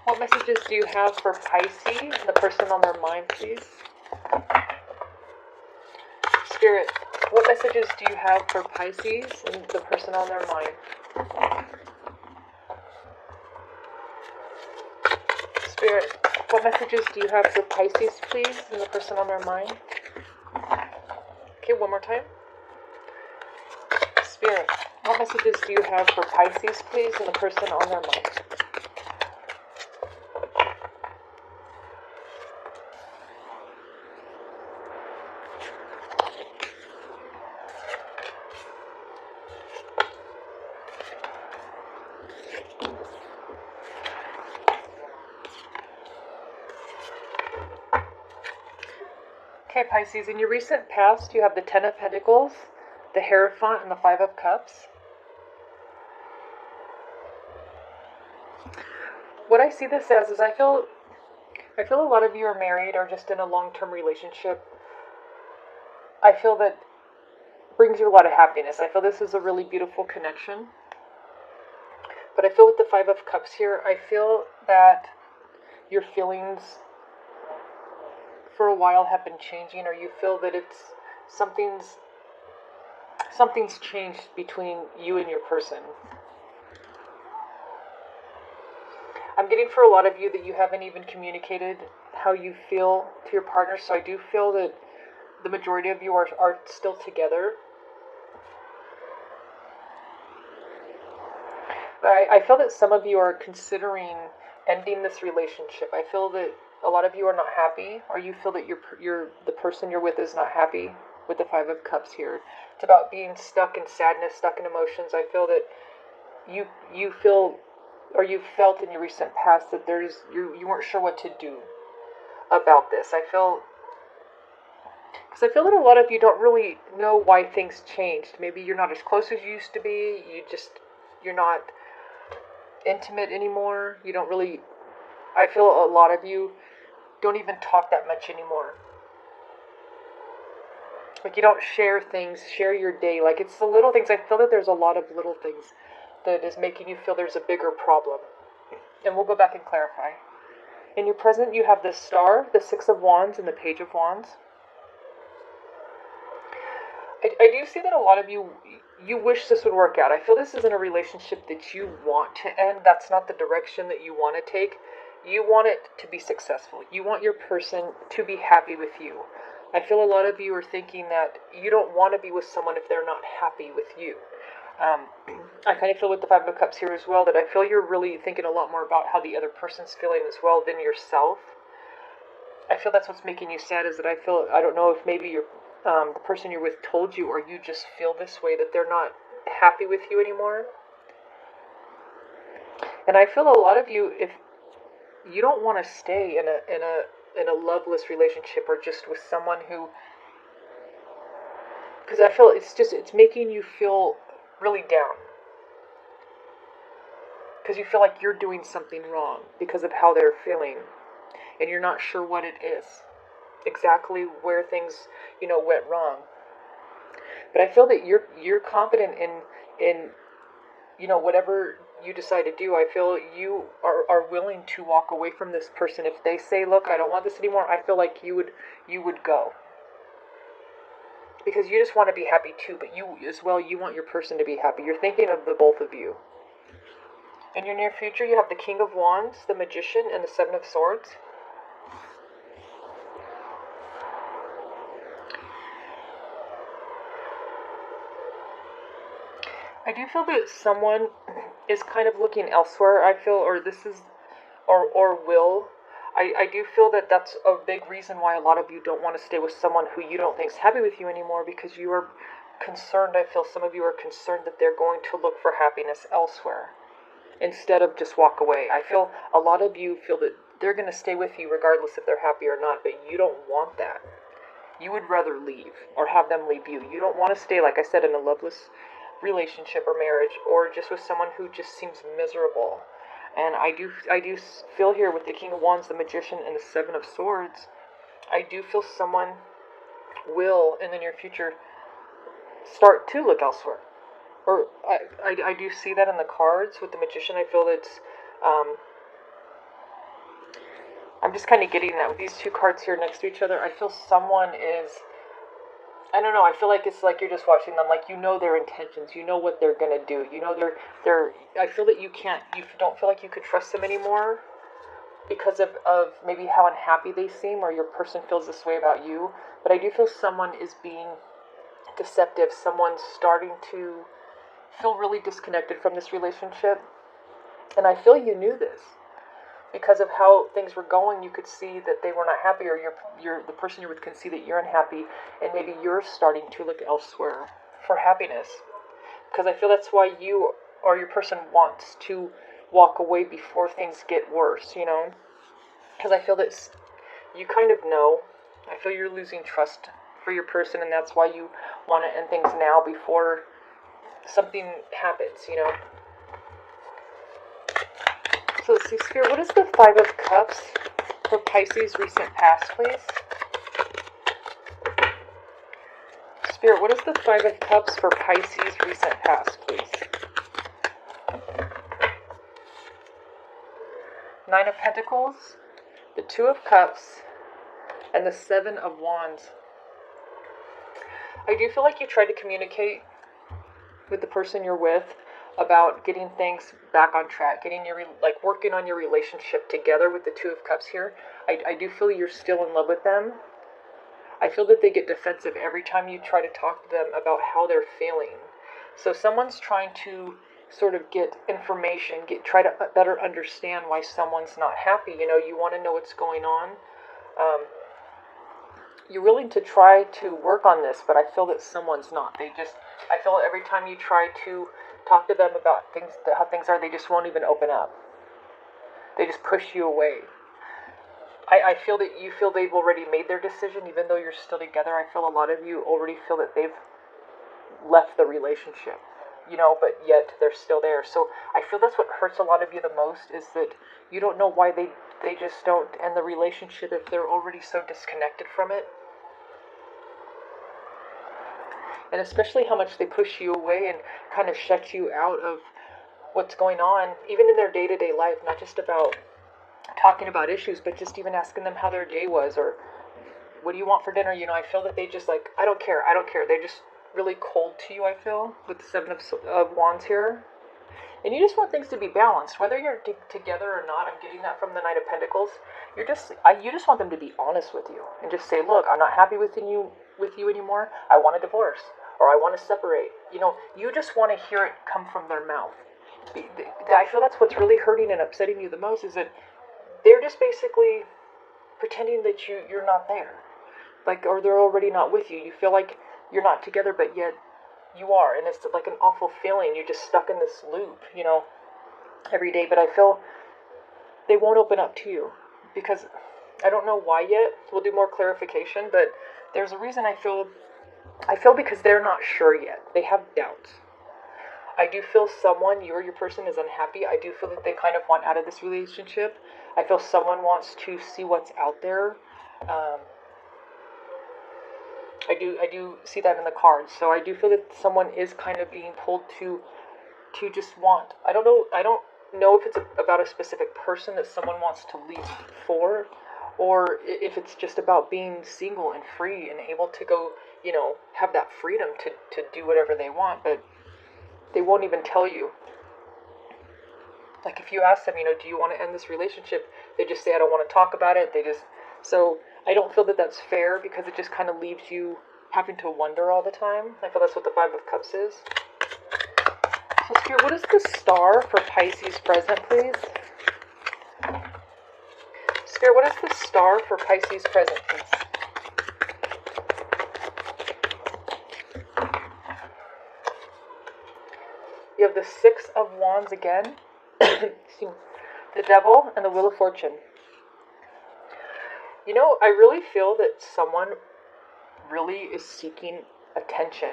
What messages do you have for Pisces and the person on their mind, please? Spirit, what messages do you have for Pisces and the person on their mind? Spirit, what messages do you have for Pisces, please, and the person on their mind? Okay, one more time. Spirit, what messages do you have for Pisces, please, and the person on their mind? Okay, Pisces, in your recent past, you have the Ten of Pentacles, the Hierophant, and the Five of Cups. What I see this as is I feel a lot of you are married or just in a long-term relationship. I feel that brings you a lot of happiness. I feel this is a really beautiful connection. But I feel with the Five of Cups here, I feel that your feelings for a while have been changing, or you feel that it's something's changed between you and your person. I'm getting for a lot of you that you haven't even communicated how you feel to your partner, so I do feel that the majority of you are still together. But I feel that some of you are considering ending this relationship. I feel that a lot of you are not happy, or you feel that the person you're with is not happy with the Five of Cups here. It's about being stuck in sadness, stuck in emotions. I feel that you feel, or you felt in your recent past that you weren't sure what to do about this. Because I feel that a lot of you don't really know why things changed. Maybe you're not as close as you used to be. You're not intimate anymore. You don't really, I feel a lot of you don't even talk that much anymore. Like you don't share things, share your day. Like it's the little things. I feel that there's a lot of little things that is making you feel there's a bigger problem. And we'll go back and clarify. In your present, you have the Star, the Six of Wands, and the Page of Wands. I do see that a lot of you wish this would work out. I feel this isn't a relationship that you want to end. That's not the direction that you want to take. You want it to be successful. You want your person to be happy with you. I feel a lot of you are thinking that you don't want to be with someone if they're not happy with you. I kind of feel with the Five of Cups here as well that I feel you're really thinking a lot more about how the other person's feeling as well than yourself. I feel that's what's making you sad, is that I don't know if maybe the person you're with told you, or you just feel this way, that they're not happy with you anymore. And I feel a lot of you, if you don't want to stay in a loveless relationship, or just with someone who, because I feel it's making you feel really down, because you feel like you're doing something wrong because of how they're feeling, and you're not sure what it is, exactly where things went wrong. But I feel that you're confident in whatever you decide to do. I feel you are willing to walk away from this person. If they say, look, I don't want this anymore, I feel like you would go. Because you just want to be happy too, but you as well, you want your person to be happy. You're thinking of the both of you. In your near future, you have the King of Wands, the Magician, and the Seven of Swords. I do feel that someone is kind of looking elsewhere, I feel, or this is, or will. I do feel that that's a big reason why a lot of you don't want to stay with someone who you don't think is happy with you anymore, because you are concerned. I feel some of you are concerned that they're going to look for happiness elsewhere instead of just walk away. I feel a lot of you feel that they're going to stay with you regardless if they're happy or not, but you don't want that. You would rather leave, or have them leave you. You don't want to stay, like I said, in a loveless relationship or marriage, or just with someone who just seems miserable. And I do feel here with the King of Wands, the Magician, and the Seven of Swords, I do feel someone will, in the near future, start to look elsewhere. Or I do see that in the cards with the Magician. I feel that I'm just kind of getting that with these two cards here next to each other. I feel someone is, I don't know, I feel like it's like you're just watching them, like you know their intentions, you know what they're gonna do, you know I feel that you don't feel like you could trust them anymore because of maybe how unhappy they seem, or your person feels this way about you. But I do feel someone is being deceptive, someone's starting to feel really disconnected from this relationship. And I feel you knew this. Because of how things were going, you could see that they were not happy, or the person you're with can see that you're unhappy, and maybe you're starting to look elsewhere for happiness. Because I feel that's why you or your person wants to walk away before things get worse, you know? Because I feel that you kind of know. I feel you're losing trust for your person, and that's why you want to end things now before something happens, you know? So let's see, Spirit, what is the Five of Cups for Pisces recent past, please? Spirit, what is the Five of Cups for Pisces recent past, please? Nine of Pentacles, the Two of Cups, and the Seven of Wands. I do feel like you tried to communicate with the person you're with about getting things back on track, working on your relationship together with the Two of Cups here. I do feel you're still in love with them. I feel that they get defensive every time you try to talk to them about how they're feeling. So someone's trying to sort of get information, try to better understand why someone's not happy. You know, you want to know what's going on. You're willing to try to work on this, but I feel that someone's not. I feel every time you try to talk to them about how things are, they just won't even open up. They just push you away. I feel that you feel they've already made their decision, even though you're still together. I feel a lot of you already feel that they've left the relationship, you know, but yet they're still there. So I feel that's what hurts a lot of you the most, is that you don't know why they just don't end the relationship if they're already so disconnected from it. And especially how much they push you away and kind of shut you out of what's going on, even in their day-to-day life, not just about talking about issues, but just even asking them how their day was, or what do you want for dinner? You know, I feel that they just like, I don't care. They're just really cold to you, I feel, with the Seven of Wands here. And you just want things to be balanced, whether you're together or not. I'm getting that from the Knight of Pentacles. You just want them to be honest with you and just say, look, I'm not happy with you anymore. I want a divorce, or I want to separate. You know, you just want to hear it come from their mouth. I feel that's what's really hurting and upsetting you the most, is that they're just basically pretending that you're not there, or they're already not with you. You feel like you're not together, but yet you are, and it's like an awful feeling. You're just stuck in this loop, you know, every day. But I feel they won't open up to you, because I don't know why yet. We'll do more clarification, but there's a reason. I feel because they're not sure yet. They have doubts. I do feel you or your person is unhappy. I do feel that they kind of want out of this relationship. I feel someone wants to see what's out there. I do see that in the cards. So I do feel that someone is kind of being pulled to just want. I don't know if it's about a specific person that someone wants to leave for, or if it's just about being single and free and able to go, you know, have that freedom to do whatever they want. But they won't even tell you. Like if you ask them, you know, do you want to end this relationship? They just say, I don't want to talk about it. So I don't feel that that's fair, because it just kind of leaves you having to wonder all the time. I feel that's what the Five of Cups is. So Spirit, what is the Star for Pisces present, please? Spirit, what is the Star for Pisces present, please? You have the Six of Wands again, the Devil, and the Wheel of Fortune. You know, I really feel that someone really is seeking attention.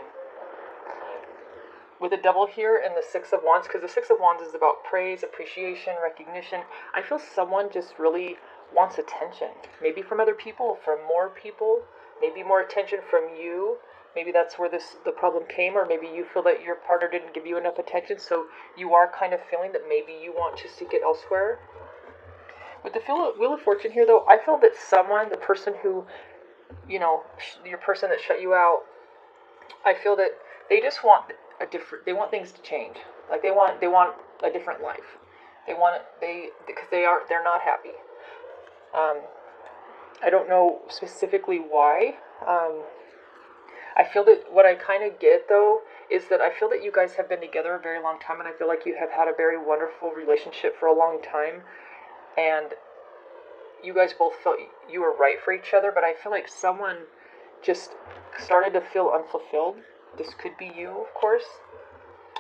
With the Devil here and the Six of Wands, because the Six of Wands is about praise, appreciation, recognition. I feel someone just really wants attention. Maybe from other people, from more people, maybe more attention from you. Maybe that's where the problem came, or maybe you feel that your partner didn't give you enough attention, so you are kind of feeling that maybe you want to seek it elsewhere. With the Wheel of Fortune here, though, I feel that the person who, your person that shut you out, I feel that they just want they want things to change. Like they want a different life. Because they're not happy. Um, I don't know specifically why. I feel that what I kind of get, though, is that I feel that you guys have been together a very long time, and I feel like you have had a very wonderful relationship for a long time, and you guys both felt you were right for each other, but I feel like someone just started to feel unfulfilled. This could be you, of course.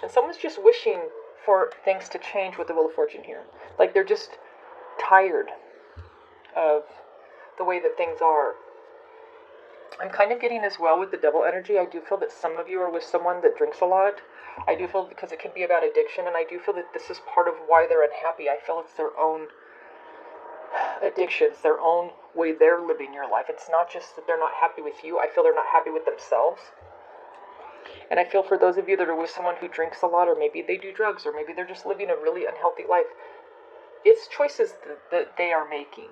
And someone's just wishing for things to change with the Wheel of Fortune here. Like they're just tired of the way that things are. I'm kind of getting as well with the Devil energy. I do feel that some of you are with someone that drinks a lot. I do feel because it can be about addiction, and I do feel that this is part of why they're unhappy. I feel it's their own addictions, their own way they're living your life. It's not just that they're not happy with you. I feel they're not happy with themselves. And I feel for those of you that are with someone who drinks a lot, or maybe they do drugs, or maybe they're just living a really unhealthy life, it's choices that they are making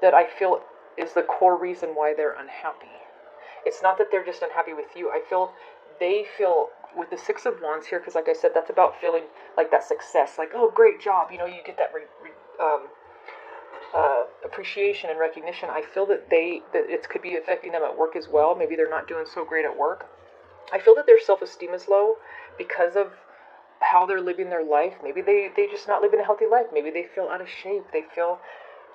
that I feel is the core reason why they're unhappy. It's not that they're just unhappy with you. I feel they feel with the Six of Wands here, because like I said, that's about feeling like that success, like, oh, great job, you get that appreciation and recognition. I feel that it could be affecting them at work as well. Maybe they're not doing so great at work. I feel that their self-esteem is low because of how they're living their life. Maybe they just not living a healthy life. Maybe they feel out of shape. They feel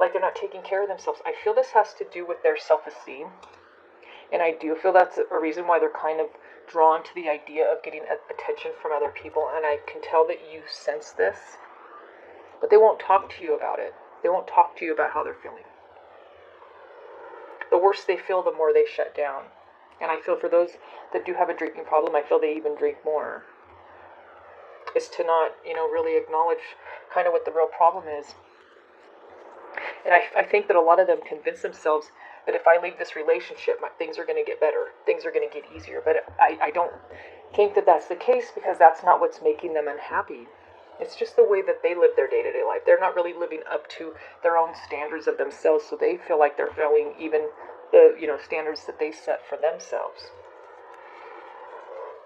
like they're not taking care of themselves. I feel this has to do with their self-esteem. And I do feel that's a reason why they're kind of drawn to the idea of getting attention from other people. And I can tell that you sense this. But they won't talk to you about it. They won't talk to you about how they're feeling. The worse they feel, the more they shut down. And I feel for those that do have a drinking problem, I feel they even drink more. Is to not, really acknowledge kind of what the real problem is. And I think that a lot of them convince themselves that if I leave this relationship, things are going to get better. Things are going to get easier. But I don't think that that's the case, because that's not what's making them unhappy. It's just the way that they live their day-to-day life. They're not really living up to their own standards of themselves, so they feel like they're failing even the standards that they set for themselves.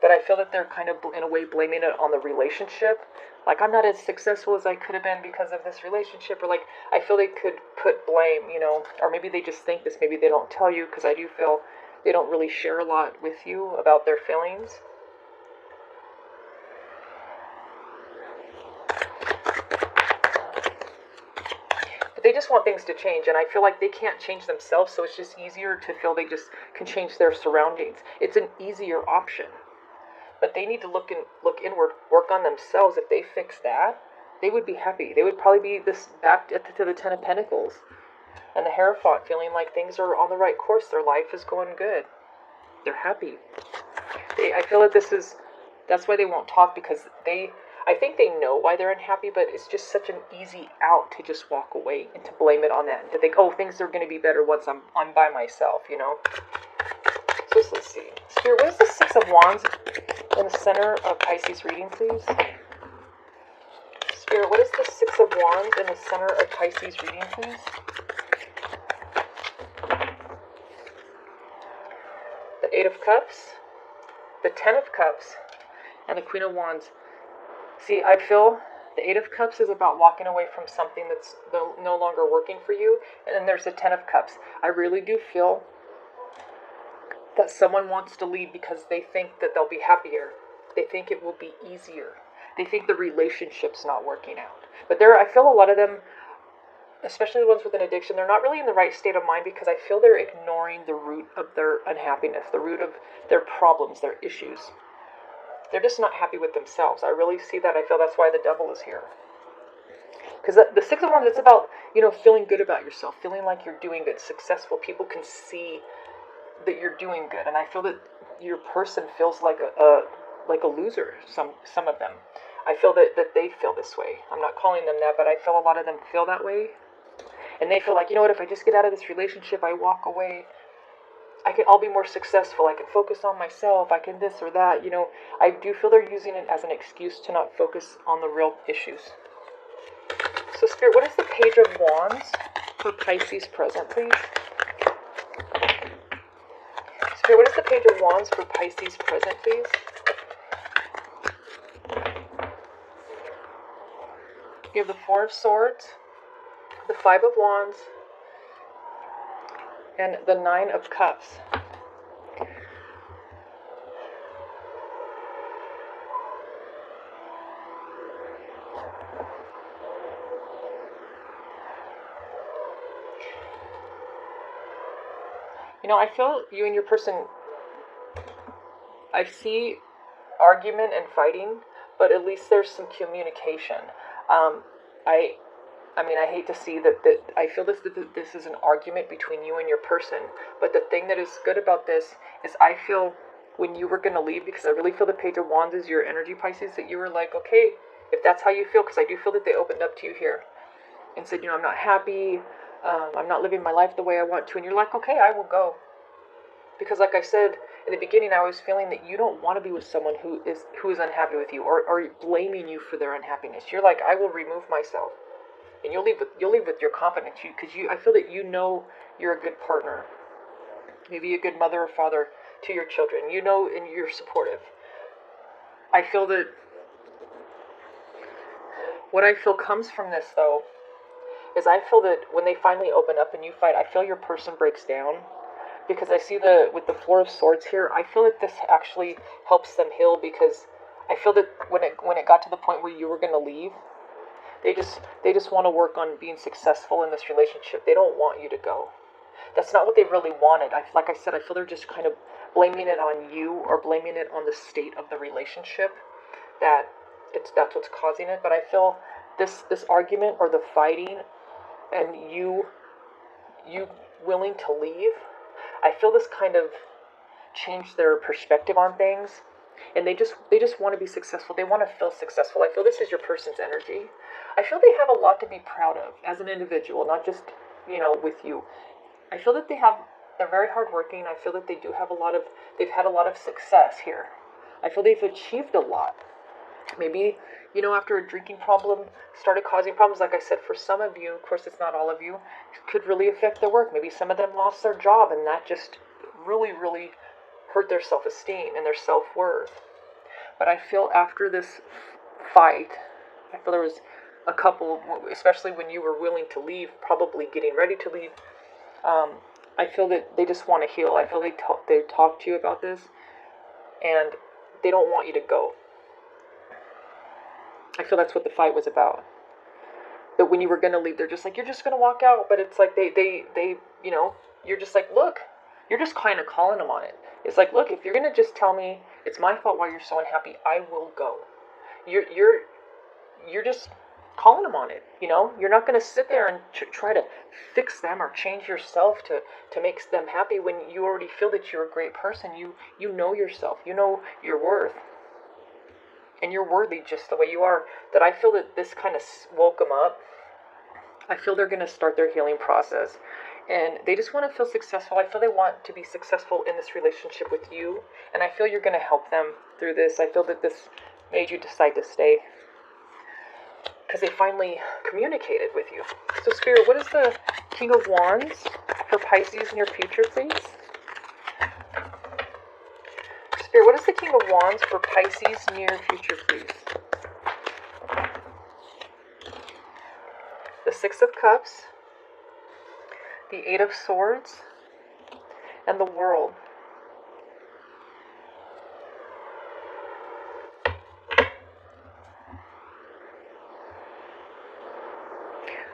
But I feel that they're kind of, in a way, blaming it on the relationship. Like, I'm not as successful as I could have been because of this relationship. Or, like, I feel they could put blame, or maybe they just think this. Maybe they don't tell you, because I do feel they don't really share a lot with you about their feelings. But they just want things to change, and I feel like they can't change themselves, so it's just easier to feel they just can change their surroundings. It's an easier option. But they need to look inward, work on themselves. If they fix that, they would be happy. They would probably be back to the Ten of Pentacles and the Hierophant, feeling like things are on the right course. Their life is going good. They're happy. I feel that that's why they won't talk, because I think they know why they're unhappy, but it's just such an easy out to just walk away and to blame it on that, and to think, oh, things are going to be better once I'm by myself, So let's see. Spirit, what is the Six of Wands in the center of Pisces reading, please? Spirit, what is the Six of Wands in the center of Pisces reading, please? The Eight of Cups, the Ten of Cups, and the Queen of Wands. See, I feel the Eight of Cups is about walking away from something that's no longer working for you. And then there's the Ten of Cups. I really do feel that someone wants to leave because they think that they'll be happier. They think it will be easier. They think the relationship's not working out. But I feel a lot of them, especially the ones with an addiction, they're not really in the right state of mind, because I feel they're ignoring the root of their unhappiness, the root of their problems, their issues. They're just not happy with themselves. I really see that. I feel that's why the Devil is here. Because the Six of Wands, it's about, feeling good about yourself, feeling like you're doing good, successful. People can see that you're doing good, and I feel that your person feels like a loser. Some of them, I feel that they feel this way. I'm not calling them that, but I feel a lot of them feel that way, and they feel like, what, if I just get out of this relationship, I walk away, I'll be more successful. I can focus on myself. I can this or that. I do feel they're using it as an excuse to not focus on the real issues. So Spirit, what is the Page of Wands for Pisces present, please? Spirit, what is the Page of Wands for Pisces present, please? You have the Four of Swords, the Five of Wands, and the Nine of Cups. You know, I feel you and your person, I see argument and fighting, but at least there's some communication. I mean, I hate to see that I feel this is an argument between you and your person, but the thing that is good about this is I feel when you were going to leave, because I really feel the Page of Wands is your energy, Pisces, that you were like, okay, if that's how you feel, because I do feel that they opened up to you here and said, you know, I'm not happy, I'm not living my life the way I want to, and you're like, okay, I will go. Because like I said in the beginning, I was feeling that you don't want to be with someone who is unhappy with you or blaming you for their unhappiness. You're like, I will remove myself. And you'll leave with your confidence, because I feel that you know you're a good partner, maybe a good mother or father to your children, you know, and you're supportive. I feel that what I feel comes from this, though, is I feel that when they finally open up and you fight, I feel your person breaks down, because I see with the Four of Swords here, I feel that this actually helps them heal, because I feel that when it got to the point where you were going to leave, they just want to work on being successful in this relationship. They don't want you to go. That's not what they really wanted. Like I said, I feel they're just kind of blaming it on you or blaming it on the state of the relationship. That's what's causing it. But I feel this argument or the fighting and you willing to leave, I feel this kind of changed their perspective on things. And they just want to be successful. They want to feel successful. I feel this is your person's energy. I feel they have a lot to be proud of as an individual, not just, you know, with you. I feel that they're very hardworking. I feel that they've had a lot of success here. I feel they've achieved a lot. Maybe, you know, after a drinking problem started causing problems, like I said, for some of you, of course it's not all of you, it could really affect their work. Maybe some of them lost their job, and that just really, really hurt their self-esteem and their self-worth. But I feel after this fight, I feel there was a couple, especially when you were willing to leave, probably getting ready to leave, I feel that they just want to heal. I feel they talk to you about this, and they don't want you to go. I feel that's what the fight was about. That when you were going to leave, they're just like, you're just going to walk out. But it's like they you know, you're just like, look, you're just kind of calling them on it. It's like, look, if you're going to just tell me it's my fault why you're so unhappy, I will go. You're just calling them on it, you know? You're not going to sit there and try to fix them or change yourself to make them happy when you already feel that you're a great person. You know yourself. You know your worth. And you're worthy just the way you are. That I feel that this kind of woke them up. I feel they're going to start their healing process. And they just want to feel successful. I feel they want to be successful in this relationship with you. And I feel you're going to help them through this. I feel that this made you decide to stay, because they finally communicated with you. So Spirit, what is the King of Wands for Pisces in your future, please? Spirit, what is the King of Wands for Pisces near future, please? The Six of Cups, the Eight of Swords, and the World.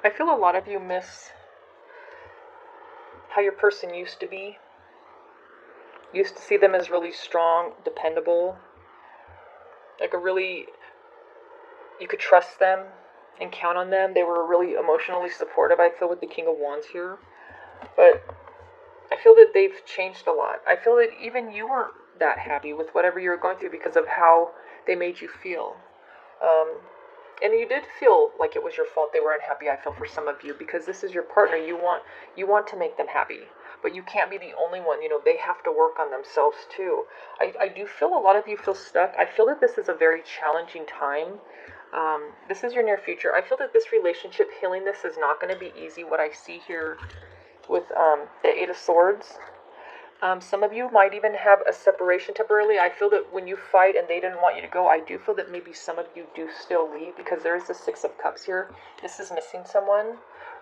I feel a lot of you miss how your person used to be. Used to see them as really strong, dependable, like you could trust them and count on them. They were really emotionally supportive, I feel, with the King of Wands here. But I feel that they've changed a lot. I feel that even you weren't that happy with whatever you were going through because of how they made you feel. And you did feel like it was your fault they were unhappy, I feel, for some of you, because this is your partner. You want to make them happy, but you can't be the only one. You know, they have to work on themselves too. I do feel a lot of you feel stuck. I feel that this is a very challenging time. This is your near future. I feel that this relationship, healing this, is not going to be easy. What I see here with the Eight of Swords. Some of you might even have a separation temporarily. I feel that when you fight and they didn't want you to go, I do feel that maybe some of you do still leave, because there is the Six of Cups here. This is missing someone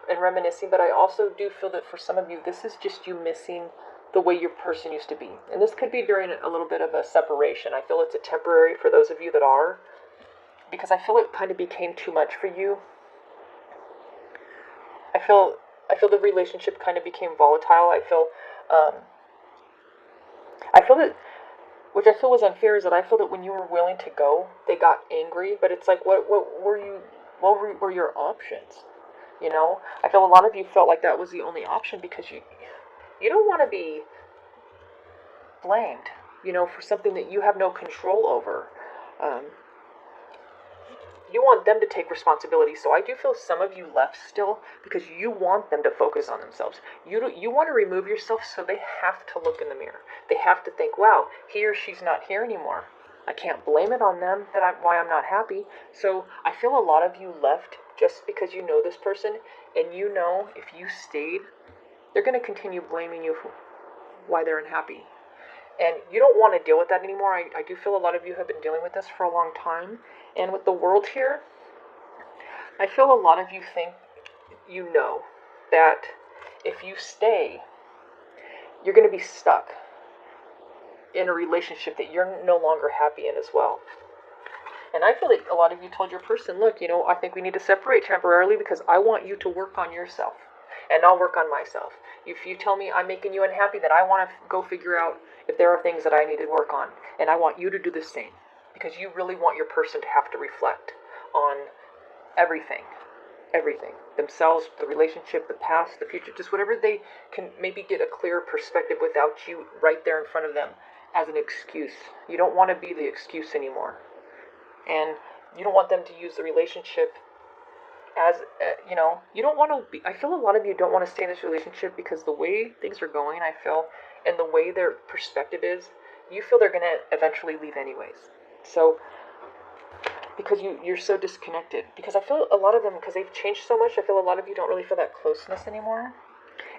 and reminiscing, but I also do feel that for some of you, this is just you missing the way your person used to be. And this could be during a little bit of a separation. I feel it's a temporary for those of you that are, because I feel it kind of became too much for you. I feel the relationship kind of became volatile. I feel that, which I feel was unfair, is that I feel that when you were willing to go, they got angry. But it's like, what were your options? You know, I feel a lot of you felt like that was the only option, because you don't want to be blamed, you know, for something that you have no control over. You want them to take responsibility. So I do feel some of you left still because you want them to focus on themselves. You want to remove yourself, so they have to look in the mirror. They have to think, wow, he or she's not here anymore. I can't blame it on them why I'm not happy. So I feel a lot of you left just because you know this person, and you know if you stayed, they're going to continue blaming you for why they're unhappy. And you don't want to deal with that anymore. I do feel a lot of you have been dealing with this for a long time. And with the World here, I feel a lot of you think you know that if you stay, you're going to be stuck in a relationship that you're no longer happy in as well. And I feel like a lot of you told your person, look, you know, I think we need to separate temporarily because I want you to work on yourself and I'll work on myself. If you tell me I'm making you unhappy, then I want to go figure out if there are things that I need to work on. And I want you to do the same, because you really want your person to have to reflect on everything. Everything. Themselves, the relationship, the past, the future, just whatever they can maybe get a clearer perspective without you right there in front of them as an excuse. You don't want to be the excuse anymore. And you don't want them to use the relationship as, you know, you don't want to be, I feel a lot of you don't want to stay in this relationship because the way things are going, I feel, and the way their perspective is, you feel they're going to eventually leave anyways. So, because you're so disconnected. Because I feel a lot of them, because they've changed so much, I feel a lot of you don't really feel that closeness anymore.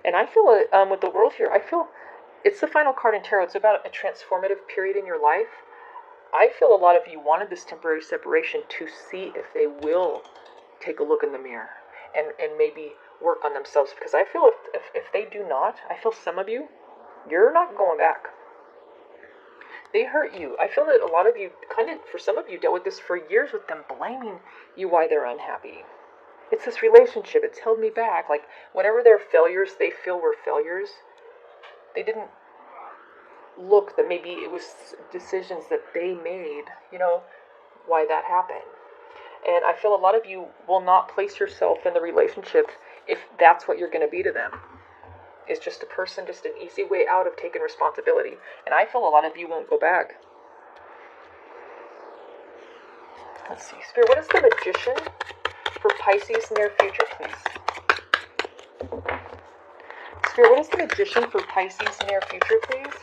And I feel it with the World here, I feel it's the final card in tarot. It's about a transformative period in your life. I feel a lot of you wanted this temporary separation to see if they will take a look in the mirror and maybe work on themselves. Because I feel if they do not, I feel some of you, you're not going back. They hurt you. I feel that a lot of you, kind of, for some of you, dealt with this for years with them blaming you why they're unhappy. It's this relationship. It's held me back. Like, whatever their failures they feel were failures, they didn't look that maybe it was decisions that they made, you know, why that happened. And I feel a lot of you will not place yourself in the relationship if that's what you're going to be to them. It's just a person, just an easy way out of taking responsibility. And I feel a lot of you won't go back. Let's see. Spirit, what is the Magician for Pisces near future, please? Spirit, what is the Magician for Pisces near future, please?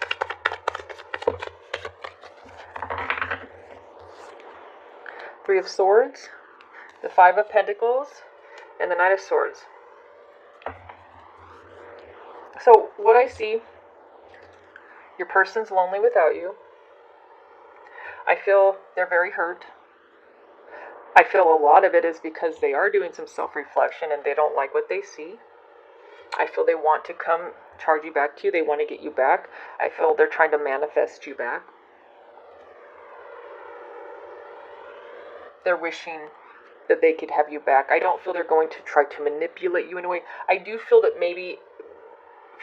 Three of Swords, the Five of Pentacles, and the Knight of Swords. So, what I see, your person's lonely without you. I feel they're very hurt. I feel a lot of it is because they are doing some self-reflection and they don't like what they see. I feel they want to come charge you back to you. They want to get you back. I feel they're trying to manifest you back. They're wishing that they could have you back. I don't feel they're going to try to manipulate you in a way. I do feel that maybe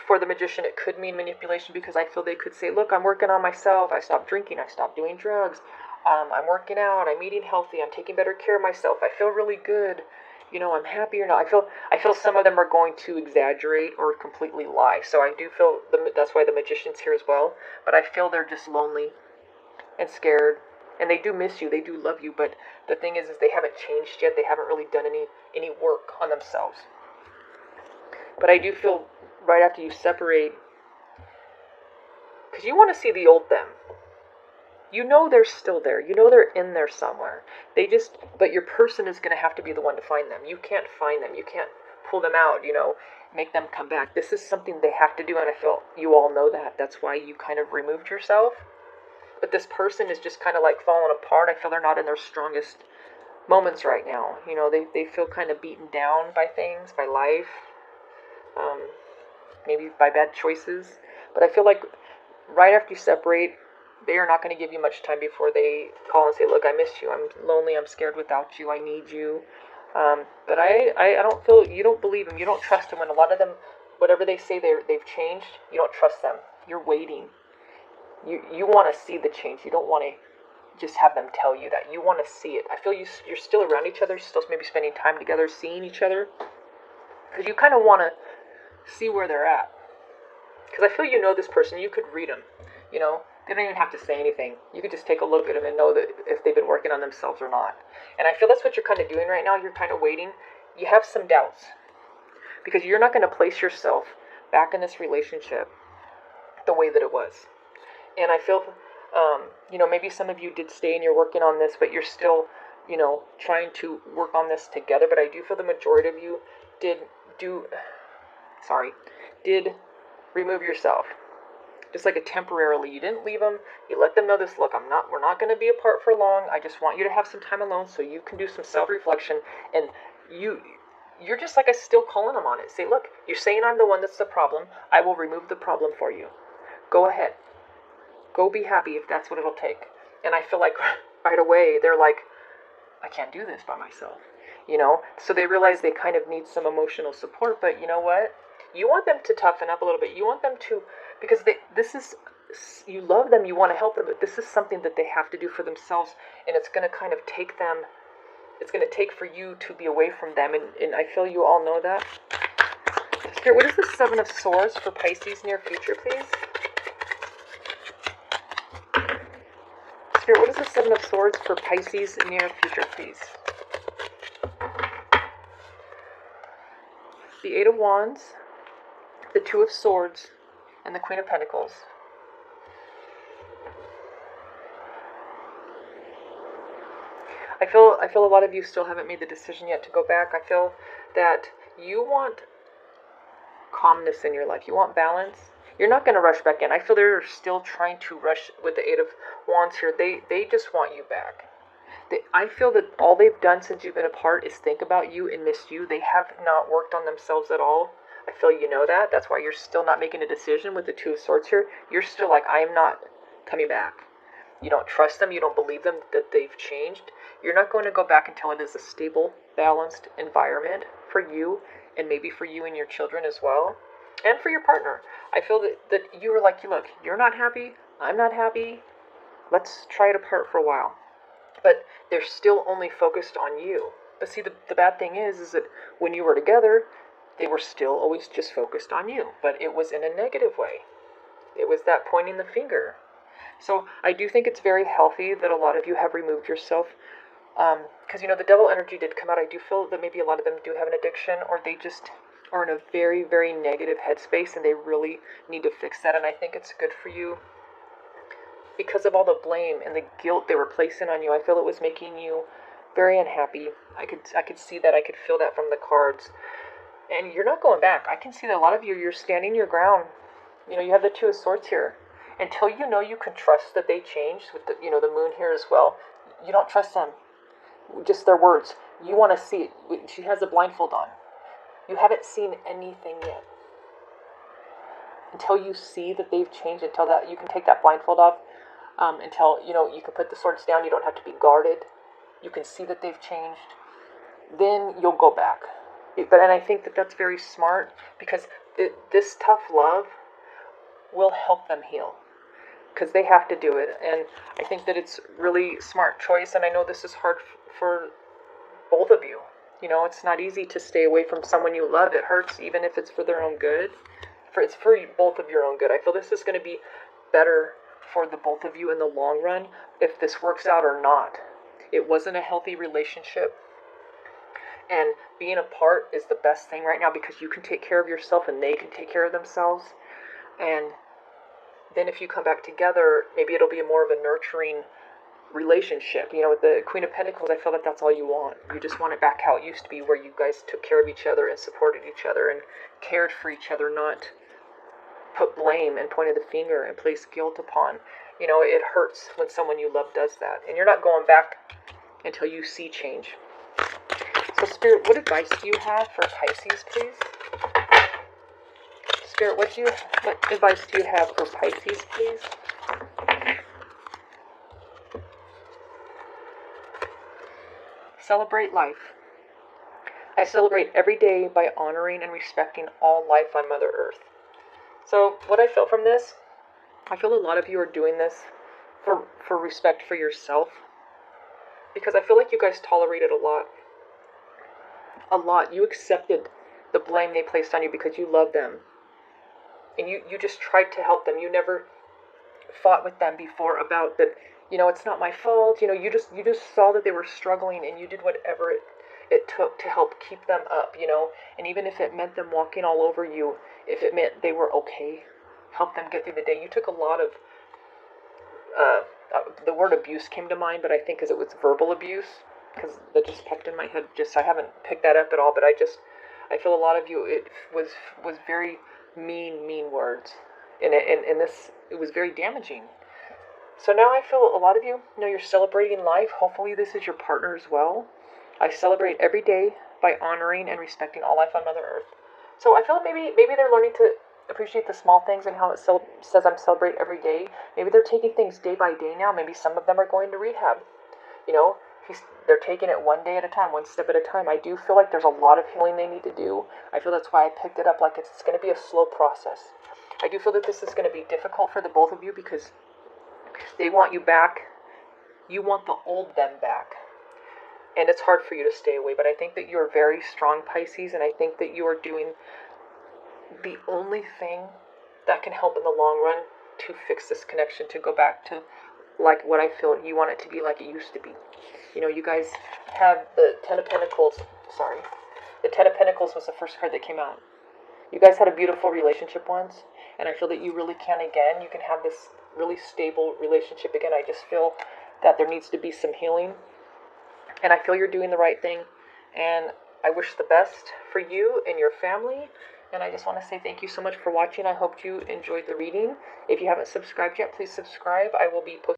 for the Magician it could mean manipulation, because I feel they could say, look, I'm working on myself. I stopped drinking. I stopped doing drugs. I'm working out. I'm eating healthy. I'm taking better care of myself. I feel really good. You know, I'm happier now. I feel some of them are going to exaggerate or completely lie. So I do feel that's why the Magician's here as well. But I feel they're just lonely and scared. And they do miss you. They do love you. But the thing is they haven't changed yet. They haven't really done any work on themselves. But I do feel right after you separate, because you want to see the old them. You know they're still there. You know they're in there somewhere. But your person is going to have to be the one to find them. You can't find them. You can't pull them out, make them come back. This is something they have to do, and I feel you all know that. That's why you kind of removed yourself. But this person is just kind of like falling apart. I feel they're not in their strongest moments right now. They feel kind of beaten down by things, by life, maybe by bad choices. But I feel like right after you separate, they are not going to give you much time before they call and say, look, I miss you. I'm lonely. I'm scared without you. I need you. But I don't feel, you don't believe them. You don't trust them. When a lot of them, whatever they say they've changed, you don't trust them. You're waiting. You want to see the change. You don't want to just have them tell you that. You want to see it. I feel you're still around each other, still maybe spending time together, seeing each other. Because you kind of want to see where they're at. Because I feel you know this person. You could read them. They don't even have to say anything. You could just take a look at them and know that if they've been working on themselves or not. And I feel that's what you're kind of doing right now. You're kind of waiting. You have some doubts. Because you're not going to place yourself back in this relationship the way that it was. And I feel, maybe some of you did stay and you're working on this, but you're still, trying to work on this together. But I do feel the majority of you did remove yourself. Just like a temporarily, you didn't leave them. You let them know this. Look, we're not going to be apart for long. I just want you to have some time alone so you can do some self-reflection. And you're just like still calling them on it. Say, look, you're saying I'm the one that's the problem. I will remove the problem for you. Go ahead. Go be happy if that's what it'll take. And I feel like right away they're like, I can't do this by myself. So they realize they kind of need some emotional support. But you know what? You want them to toughen up a little bit. You want them to, because you love them, you want to help them, but this is something that they have to do for themselves, and it's going to kind of take them, it's going to take for you to be away from them, and I feel you all know that. Spirit, what is the Seven of Swords for Pisces near future, please? Spirit, what is the Seven of Swords for Pisces near future, please? The Eight of Wands, the Two of Swords, and the Queen of Pentacles. I feel a lot of you still haven't made the decision yet to go back. I feel that you want calmness in your life. You want balance. You're not going to rush back in. I feel they're still trying to rush with the Eight of Wands here. They just want you back. I feel that all they've done since you've been apart is think about you and miss you. They have not worked on themselves at all. I feel you know that. That's why you're still not making a decision with the Two of Swords here. You're still like, I am not coming back. You don't trust them. You don't believe them that they've changed. You're not going to go back until it is a stable, balanced environment for you, and maybe for you and your children as well, and for your partner. I feel that you were like, look, you're not happy. I'm not happy. Let's try it apart for a while. But they're still only focused on you. But see, the bad thing is that when you were together, they were still always just focused on you. But it was in a negative way. It was that pointing the finger. So I do think it's very healthy that a lot of you have removed yourself. Because, the devil energy did come out. I do feel that maybe a lot of them do have an addiction, or they just are in a very, very negative headspace, and they really need to fix that. And I think it's good for you. Because of all the blame and the guilt they were placing on you, I feel it was making you very unhappy. I could see that. I could feel that from the cards. And you're not going back. I can see that a lot of you're standing your ground. You have the Two of Swords here. Until you can trust that they changed with the moon here as well. You don't trust them. Just their words. You want to see it. She has a blindfold on. You haven't seen anything yet. Until you see that they've changed, until that you can take that blindfold off, until you can put the swords down. You don't have to be guarded. You can see that they've changed. Then you'll go back. And I think that that's very smart, because this tough love will help them heal, because they have to do it. And I think that it's really smart choice. And I know this is hard for both of you. It's not easy to stay away from someone you love. It hurts, even if it's for their own good. It's for both of your own good. I feel this is going to be better for the both of you in the long run, if this works out or not. It wasn't a healthy relationship. And being apart is the best thing right now, because you can take care of yourself and they can take care of themselves. And then if you come back together, maybe it'll be more of a nurturing relationship. With the Queen of Pentacles, I feel like that's all you want. You just want it back how it used to be, where you guys took care of each other and supported each other and cared for each other, not put blame and pointed the finger and placed guilt upon. It hurts when someone you love does that, and you're not going back until you see change. So Spirit, what advice do you have for Pisces, please? Spirit, what advice do you have for Pisces, please? Celebrate life. I celebrate every day by honoring and respecting all life on Mother Earth. So what I feel from this, I feel a lot of you are doing this for respect for yourself. Because I feel like you guys tolerated a lot. A lot. You accepted the blame they placed on you because you love them. And you just tried to help them. You never fought with them before about that, it's not my fault. You just saw that they were struggling, and you did whatever it took to help keep them up, And even if it meant them walking all over you, if it meant they were okay, help them get through the day. You took a lot of, the word abuse came to mind, but I think because it was verbal abuse, because that just popped in my head. I haven't picked that up at all, but I feel a lot of you, it was very mean words. And it was very damaging. So now I feel a lot of you, you're celebrating life. Hopefully this is your partner as well. I celebrate every day by honoring and respecting all life on Mother Earth. So I feel maybe they're learning to appreciate the small things and how it says I'm celebrate every day. Maybe they're taking things day by day now. Maybe some of them are going to rehab. They're taking it one day at a time, one step at a time. I do feel like there's a lot of healing they need to do. I feel that's why I picked it up, like it's going to be a slow process. I do feel that this is going to be difficult for the both of you because they want you back. You want the old them back. And it's hard for you to stay away, but I think that you're very strong, Pisces, and I think that you are doing the only thing that can help in the long run to fix this connection, to go back to like what I feel you want it to be like it used to be. You guys have the Ten of Pentacles. Sorry. The Ten of Pentacles was the first card that came out. You guys had a beautiful relationship once, and I feel that you really can again. You can have this really stable relationship again. I just feel that there needs to be some healing. And I feel you're doing the right thing. And I wish the best for you and your family. And I just want to say thank you so much for watching. I hope you enjoyed the reading. If you haven't subscribed yet, please subscribe. I will be posting